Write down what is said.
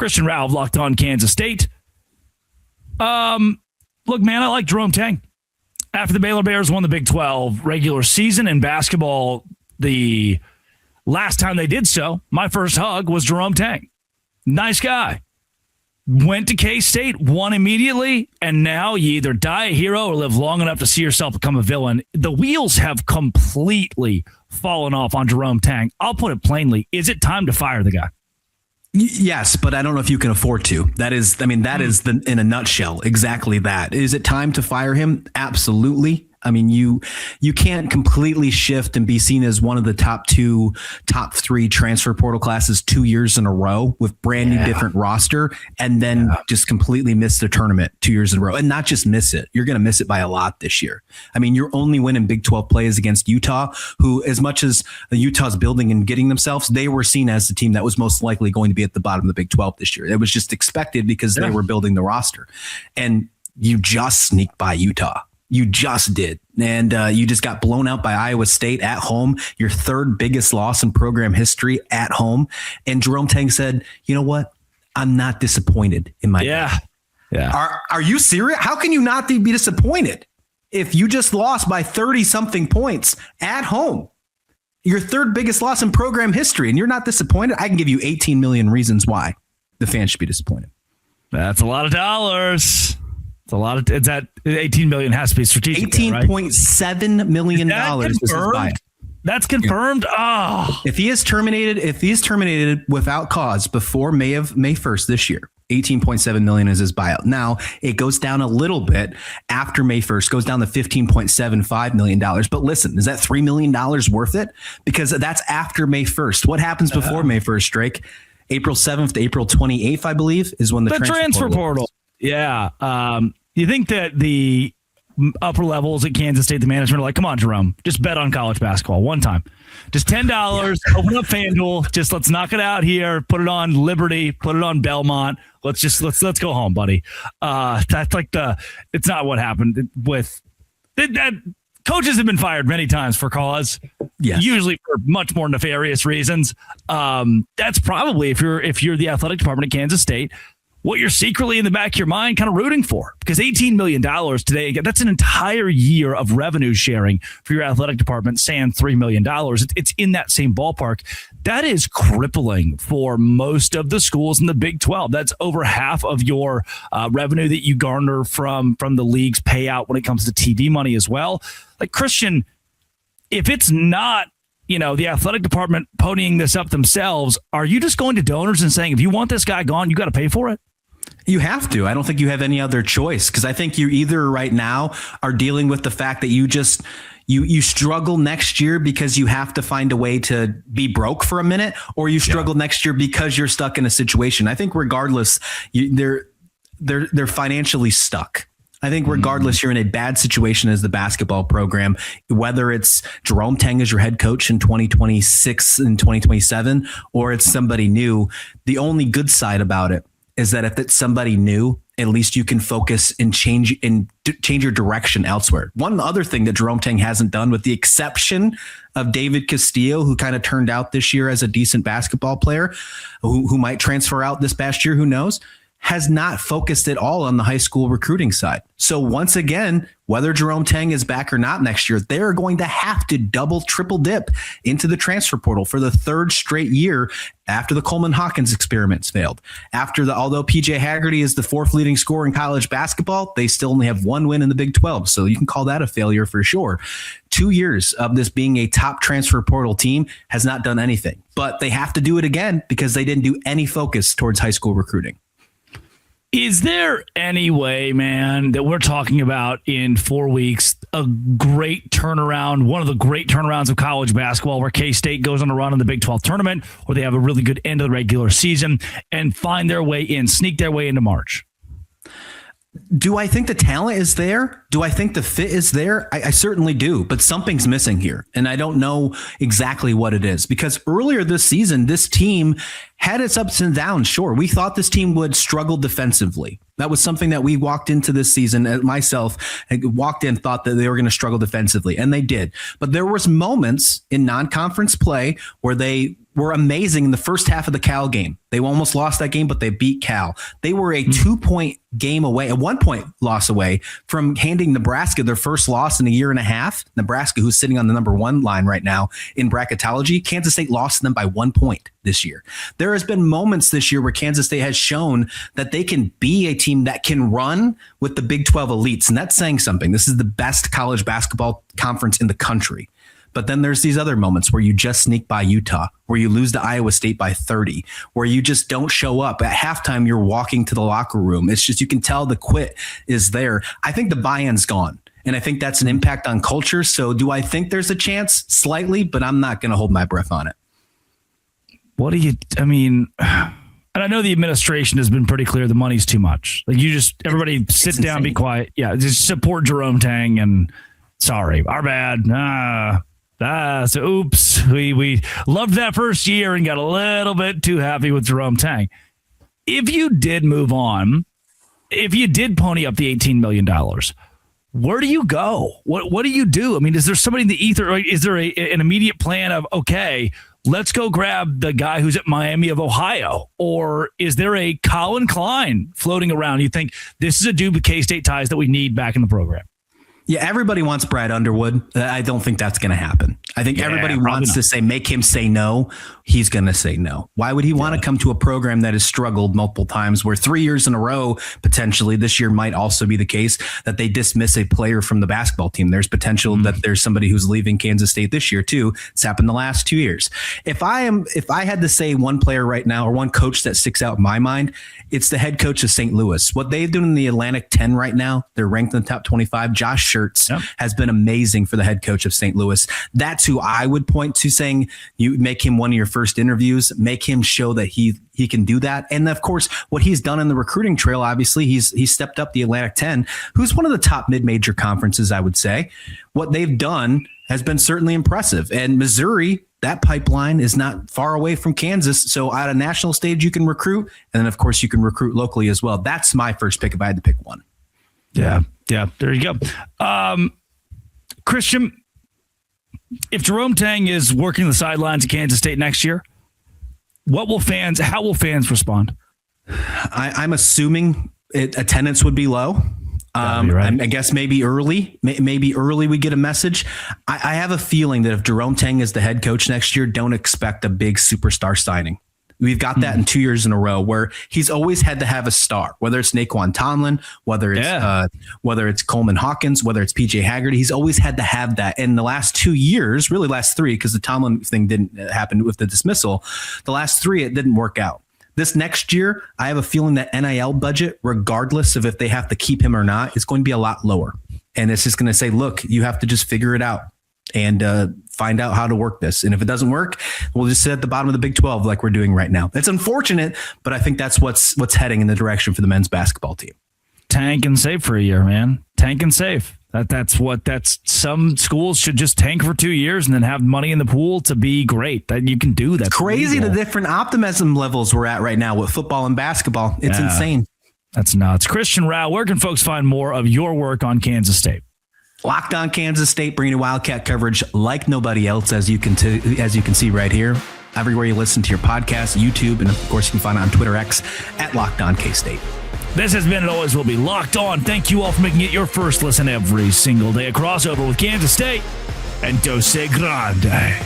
Christian Ralph, Locked On Kansas State. Look, man, I like Jerome Tang. After the Baylor Bears won the Big 12 regular season in basketball, the last time they did so, my first hug was Jerome Tang. Nice guy. Went to K-State, won immediately, and now you either die a hero or live long enough to see yourself become a villain. The wheels have completely fallen off on Jerome Tang. I'll put it plainly. Is it time to fire the guy? Yes, but I don't know if you can afford to. That is in a nutshell, exactly that. Is it time to fire him? Absolutely. I mean, you can't completely shift and be seen as one of the top 3 transfer portal classes 2 years in a row with brand new different roster and then just completely miss the tournament 2 years in a row and not just miss it. You're going to miss it by a lot this year. I mean, your only win in Big 12 play is against Utah, who, as much as Utah's building and getting themselves, they were seen as the team that was most likely going to be at the bottom of the Big 12 this year. It was just expected because they were building the roster. And you just sneaked by Utah. You just did. And you just got blown out by Iowa State at home, your third biggest loss in program history at home. And Jerome Tang said, you know what? I'm not disappointed in my game. Yeah. Are you serious? How can you not be disappointed if you just lost by 30-something points at home? Your third biggest loss in program history, and you're not disappointed? I can give you 18 million reasons why the fans should be disappointed. That's a lot of dollars. It's a lot of. It's that 18 million has to be strategic. $18.7 million is his buyout. That's confirmed. Yeah. Oh, if he is terminated without cause before May 1st this year, 18.7 million is his buyout. Now it goes down a little bit after May 1st, goes down to $15.75 million. But listen, is that $3 million worth it? Because that's after May 1st. What happens before May 1st, Drake? April 7th to April 28th, I believe, is when the transfer portal. Yeah. You think that the upper levels at Kansas State, the management are like, come on, Jerome, just bet on college basketball one time. Just $10, open up FanDuel. Just let's knock it out here. Put it on Liberty. Put it on Belmont. Let's go home, buddy. That's like it's not what happened with that. Coaches have been fired many times for cause, usually for much more nefarious reasons. That's probably if you're the athletic department at Kansas State, what you're secretly in the back of your mind kind of rooting for, because $18 million today, that's an entire year of revenue sharing for your athletic department, saying $3 million. It's in that same ballpark. That is crippling for most of the schools in the Big 12. That's over half of your revenue that you garner from the league's payout when it comes to TV money as well. Like, Christian, if it's not, the athletic department ponying this up themselves, are you just going to donors and saying, if you want this guy gone, you got to pay for it? You have to. I don't think you have any other choice, because I think you either right now are dealing with the fact that you struggle next year because you have to find a way to be broke for a minute, or you struggle next year because you're stuck in a situation. I think regardless, they're financially stuck. I think regardless, you're in a bad situation as the basketball program, whether it's Jerome Tang as your head coach in 2026 and 2027, or it's somebody new. The only good side about it is that if it's somebody new, at least you can focus and change your direction elsewhere. One other thing that Jerome Tang hasn't done, with the exception of David Castillo, who kind of turned out this year as a decent basketball player, who might transfer out this past year, who knows, has not focused at all on the high school recruiting side. So once again, whether Jerome Tang is back or not next year, they're going to have to triple dip into the transfer portal for the third straight year after the Coleman Hawkins experiments failed. Although PJ Haggerty is the fourth leading scorer in college basketball, they still only have one win in the Big 12. So you can call that a failure for sure. 2 years of this being a top transfer portal team has not done anything, but they have to do it again because they didn't do any focus towards high school recruiting. Is there any way, man, that we're talking about in 4 weeks, a great turnaround, one of the great turnarounds of college basketball, where K-State goes on a run in the Big 12 tournament, or they have a really good end of the regular season and find their way in, sneak their way into March? Do I think the talent is there? Do I think the fit is there? I certainly do, but something's missing here. And I don't know exactly what it is, because earlier this season, this team had its ups and downs. Sure, we thought this team would struggle defensively. That was something that we walked into this season, myself, walked in, thought that they were going to struggle defensively, and they did. But there was moments in non-conference play where they were amazing in the first half of the Cal game. They almost lost that game, but they beat Cal. They were a 2-point game away, a 1-point loss away from handing Nebraska their first loss in a year and a half. Nebraska, who's sitting on the number 1 line right now in bracketology, Kansas State lost to them by 1 point this year. There has been moments this year where Kansas State has shown that they can be a team that can run with the Big 12 elites. And that's saying something. This is the best college basketball conference in the country. But then there's these other moments where you just sneak by Utah, where you lose to Iowa State by 30, where you just don't show up. At halftime, you're walking to the locker room. It's just, you can tell the quit is there. I think the buy-in's gone. And I think that's an impact on culture. So do I think there's a chance? Slightly, but I'm not going to hold my breath on it. And I know the administration has been pretty clear the money's too much. Like, everybody sit down, be quiet. Yeah, just support Jerome Tang and sorry, our bad. So oops, we loved that first year and got a little bit too happy with Jerome Tang. If you did move on, if you did pony up the $18 million, where do you go? What do you do? I mean, is there somebody in the ether? Right? Is there an immediate plan of, okay, let's go grab the guy who's at Miami of Ohio? Or is there a Colin Klein floating around? You think this is a dude with K-State ties that we need back in the program? Yeah, everybody wants Brad Underwood. I don't think that's going to happen. I think everybody wants to make him say no. He's going to say no. Why would he want to come to a program that has struggled multiple times, where 3 years in a row, potentially this year might also be the case, that they dismiss a player from the basketball team? There's potential that there's somebody who's leaving Kansas State this year too. It's happened the last 2 years. If I had to say one player right now, or one coach that sticks out in my mind, it's the head coach of St. Louis. What they've done in the Atlantic 10 right now, they're ranked in the top 25. Josh Schertz has been amazing for the head coach of St. Louis. That's who I would point to, saying you make him one of your first interviews, make him show that he can do that. And of course, what he's done in the recruiting trail, obviously he's stepped up the Atlantic 10, who's one of the top mid-major conferences, I would say. What they've done has been certainly impressive. And Missouri, that pipeline is not far away from Kansas. So at a national stage, you can recruit. And then of course you can recruit locally as well. That's my first pick if I had to pick one. Yeah. There you go. Christian, if Jerome Tang is working the sidelines at Kansas State next year, how will fans respond? I'm assuming attendance would be low. Right. I guess maybe early we get a message. I have a feeling that if Jerome Tang is the head coach next year, don't expect a big superstar signing. We've got that in 2 years in a row, where he's always had to have a star, whether it's Naquan Tomlin, whether it's Coleman Hawkins, whether it's PJ Haggerty. He's always had to have that. In the last 2 years, really last 3, because the Tomlin thing didn't happen with the dismissal. The last 3, it didn't work out. This next year, I have a feeling that NIL budget, regardless of if they have to keep him or not, is going to be a lot lower. And it's just going to say, look, you have to just figure it out and find out how to work this. And if it doesn't work, we'll just sit at the bottom of the Big 12 like we're doing right now. It's unfortunate, but I think that's what's heading in the direction for the men's basketball team. Tank and save for a year, man. Tank and save. That's some schools should just tank for 2 years and then have money in the pool to be great. That you can do that. Crazy legal. The different optimism levels we're at right now with football and basketball. It's insane. That's nuts. Christian Rao, where can folks find more of your work on Kansas State? Locked on Kansas State, bringing you Wildcat coverage like nobody else, as you can see right here. Everywhere you listen to your podcast, YouTube, and of course you can find it on Twitter X at Locked On K-State. This has been and always will be Locked On. Thank you all for making it your first listen every single day. A crossover with Kansas State and Dose Grande.